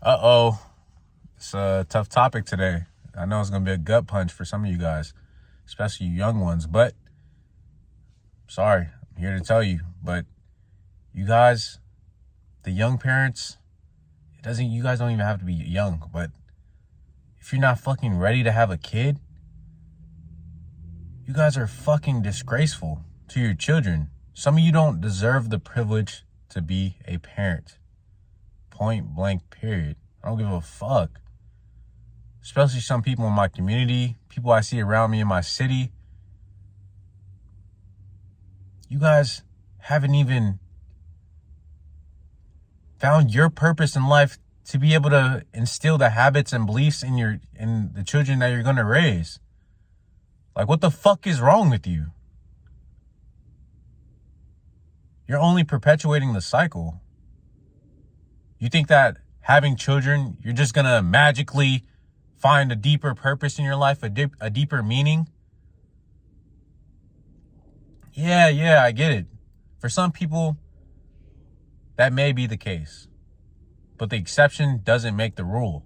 Uh-oh. It's a tough topic today. I know it's going to be a gut punch for some of you guys, especially you young ones. But, sorry, I'm here to tell you. But you guys, the young parents, you guys don't even have to be young. But if you're not fucking ready to have a kid, you guys are fucking disgraceful to your children. Some of you don't deserve the privilege to be a parent. Point blank, period. I don't give a fuck. Especially some people in my community, people I see around me in my city. You guys haven't even found your purpose in life to be able to instill the habits and beliefs in the children that you're going to raise. Like, what the fuck is wrong with you? You're only perpetuating the cycle. You think that having children, you're just going to magically find a deeper purpose in your life, a deeper meaning? Yeah, I get it. For some people, that may be the case. But the exception doesn't make the rule.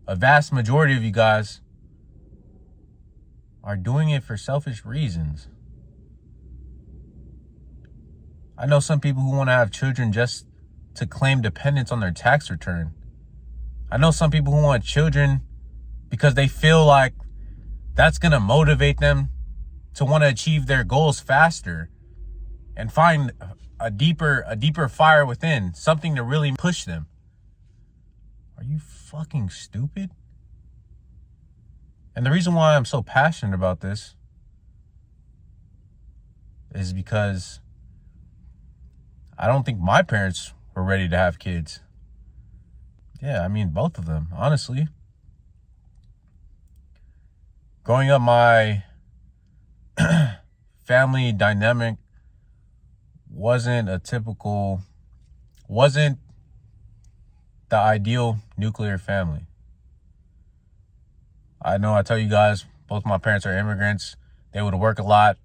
A vast majority of you guys are doing it for selfish reasons. I know some people who want to have children just to claim dependence on their tax return. I know some people who want children because they feel like that's going to motivate them to want to achieve their goals faster and find a deeper fire within, something to really push them. Are you fucking stupid? And the reason why I'm so passionate about this is because I don't think my parents were ready to have kids. Yeah, I mean, both of them, honestly. Growing up, my family dynamic wasn't the ideal nuclear family. I know I tell you guys, both my parents are immigrants. They would work a lot.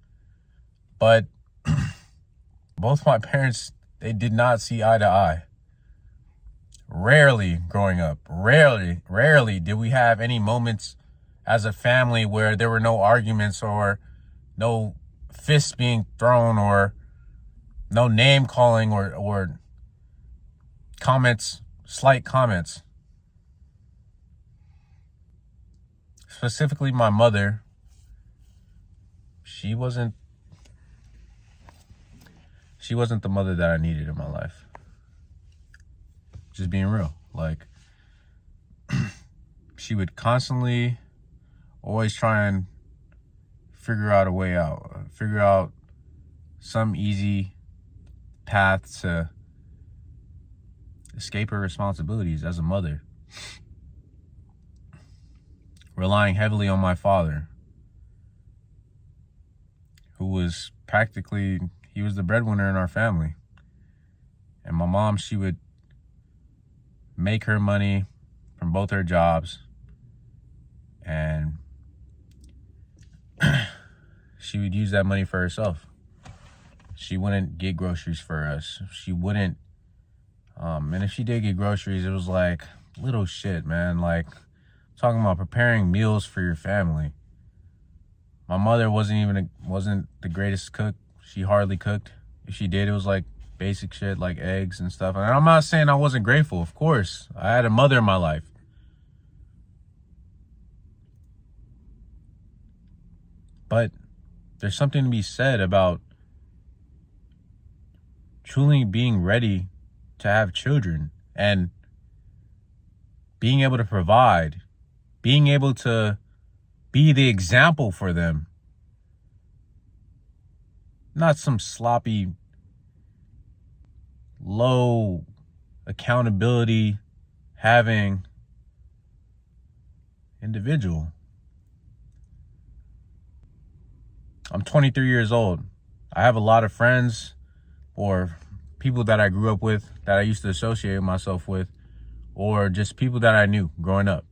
But both my parents, they did not see eye to eye. Rarely growing up, rarely did we have any moments as a family where there were no arguments or no fists being thrown or no name calling or slight comments. Specifically, my mother, she wasn't the mother that I needed in my life. Just being real. Like, she would constantly always try and figure out a way out, figure out some easy path to escape her responsibilities as a mother. Relying heavily on my father, who was he was the breadwinner in our family. And my mom, she would make her money from both her jobs, and she would use that money for herself. She wouldn't get groceries for us. She wouldn't, and if she did get groceries, it was like little shit, man. Like, talking about preparing meals for your family. My mother wasn't the greatest cook. She hardly cooked. If she did, it was like basic shit like eggs and stuff. And I'm not saying I wasn't grateful. Of course, I had a mother in my life. But there's something to be said about truly being ready to have children and being able to provide, being able to be the example for them. Not some sloppy, low accountability having individual. I'm 23 years old. I have a lot of friends or people that I grew up with that I used to associate myself with, or just people that I knew growing up.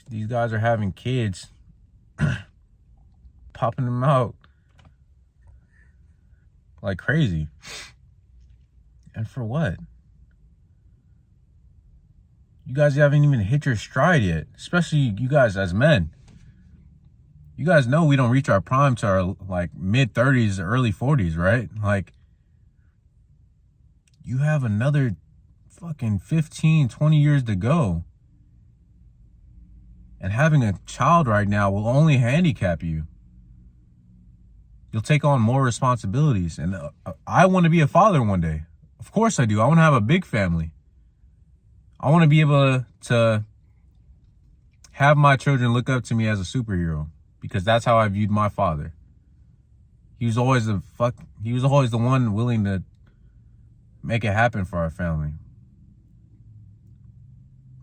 These guys are having kids, popping them out like crazy. And for what? You guys haven't even hit your stride yet, especially you guys as men. You guys know we don't reach our prime to our like mid 30s, early 40s, right? Like, you have another fucking 15, 20 years to go. And having a child right now will only handicap you. You'll take on more responsibilities. And I want to be a father one day. Of course I do. I want to have a big family. I want to be able to have my children look up to me as a superhero, because that's how I viewed my father. He was always the one willing to make it happen for our family.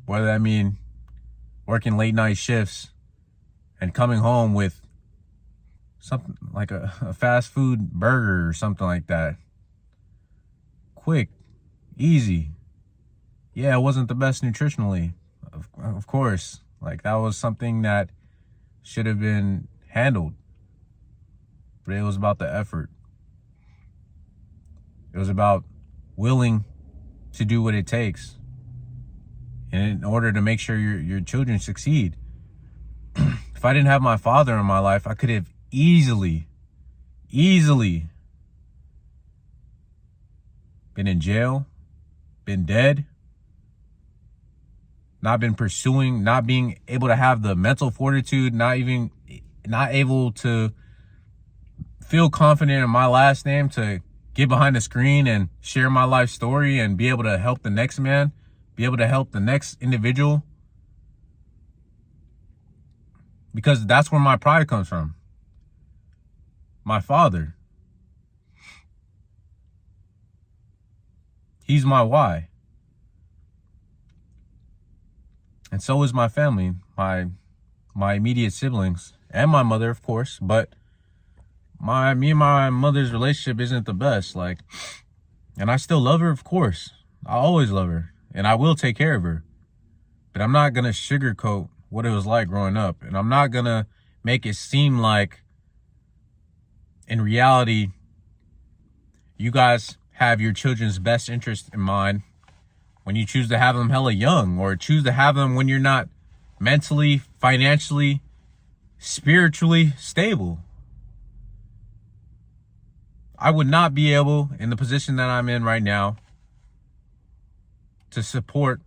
Whether that mean working late night shifts and coming home with something like a fast food burger or something like that. Quick, easy. Yeah, it wasn't the best nutritionally, of course. Like, that was something that should have been handled. But it was about the effort. It was about willing to do what it takes in order to make sure your children succeed. If I didn't have my father in my life, I could have easily been in jail, been dead, not been pursuing, not being able to have the mental fortitude, not able to feel confident in my last name to get behind the screen and share my life story and be able to help the next man, be able to help the next individual. Because that's where my pride comes from. My father. He's my why. And so is my family, my immediate siblings, and my mother, of course. But me and my mother's relationship isn't the best. Like, and I still love her, of course. I always love her, and I will take care of her. But I'm not gonna sugarcoat what it was like growing up, and I'm not gonna make it seem like, in reality, you guys have your children's best interest in mind when you choose to have them hella young, or choose to have them when you're not mentally, financially, spiritually stable. I would not be able, in the position that I'm in right now, to support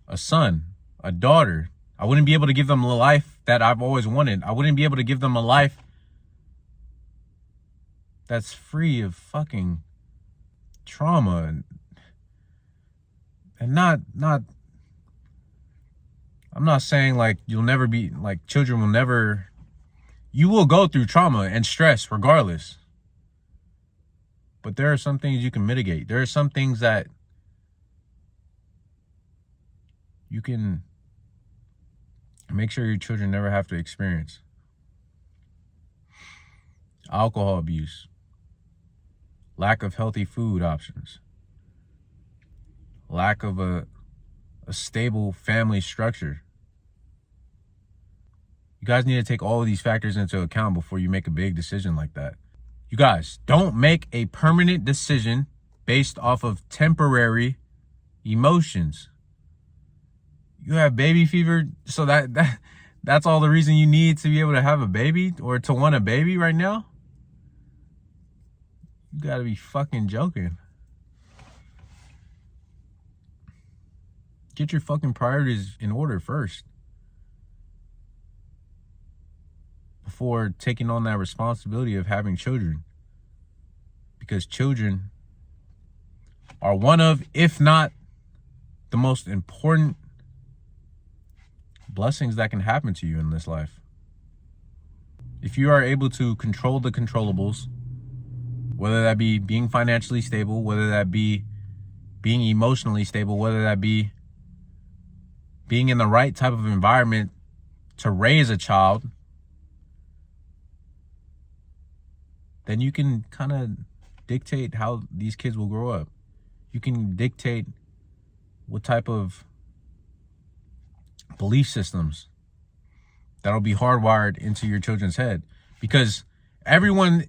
a son, a daughter. I wouldn't be able to give them the life that I've always wanted. I wouldn't be able to give them a life that's free of fucking trauma and not I'm not saying like you'll never be like, children will never, you will go through trauma and stress regardless. But there are some things you can mitigate. There are some things that you can make sure your children never have to experience. Alcohol abuse, lack of healthy food options, lack of a stable family structure. You guys need to take all of these factors into account before you make a big decision like that. You guys, don't make a permanent decision based off of temporary emotions. You have baby fever, so that's all the reason you need to be able to have a baby or to want a baby right now? You gotta be fucking joking. Get your fucking priorities in order first before taking on that responsibility of having children. Because children are one of, if not the most important blessings that can happen to you in this life. If you are able to control the controllables, whether that be being financially stable, whether that be being emotionally stable, whether that be being in the right type of environment to raise a child, then you can kind of dictate how these kids will grow up. You can dictate what type of belief systems that'll be hardwired into your children's head. Because everyone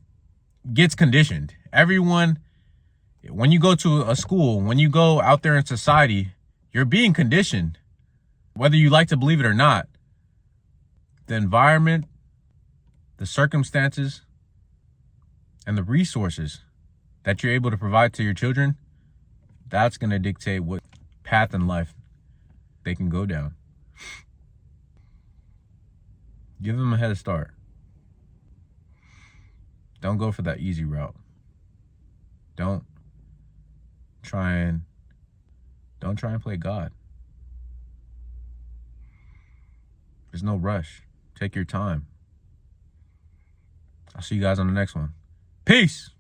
gets conditioned. Everyone When you go to a school, when you go out there in society, you're being conditioned, whether you like to believe it or not. The environment, the circumstances, and the resources that you're able to provide to your children, that's going to dictate what path in life they can go down. Give them a head start. Don't go for that easy route. Don't try and play God. There's no rush. Take your time. I'll see you guys on the next one. Peace.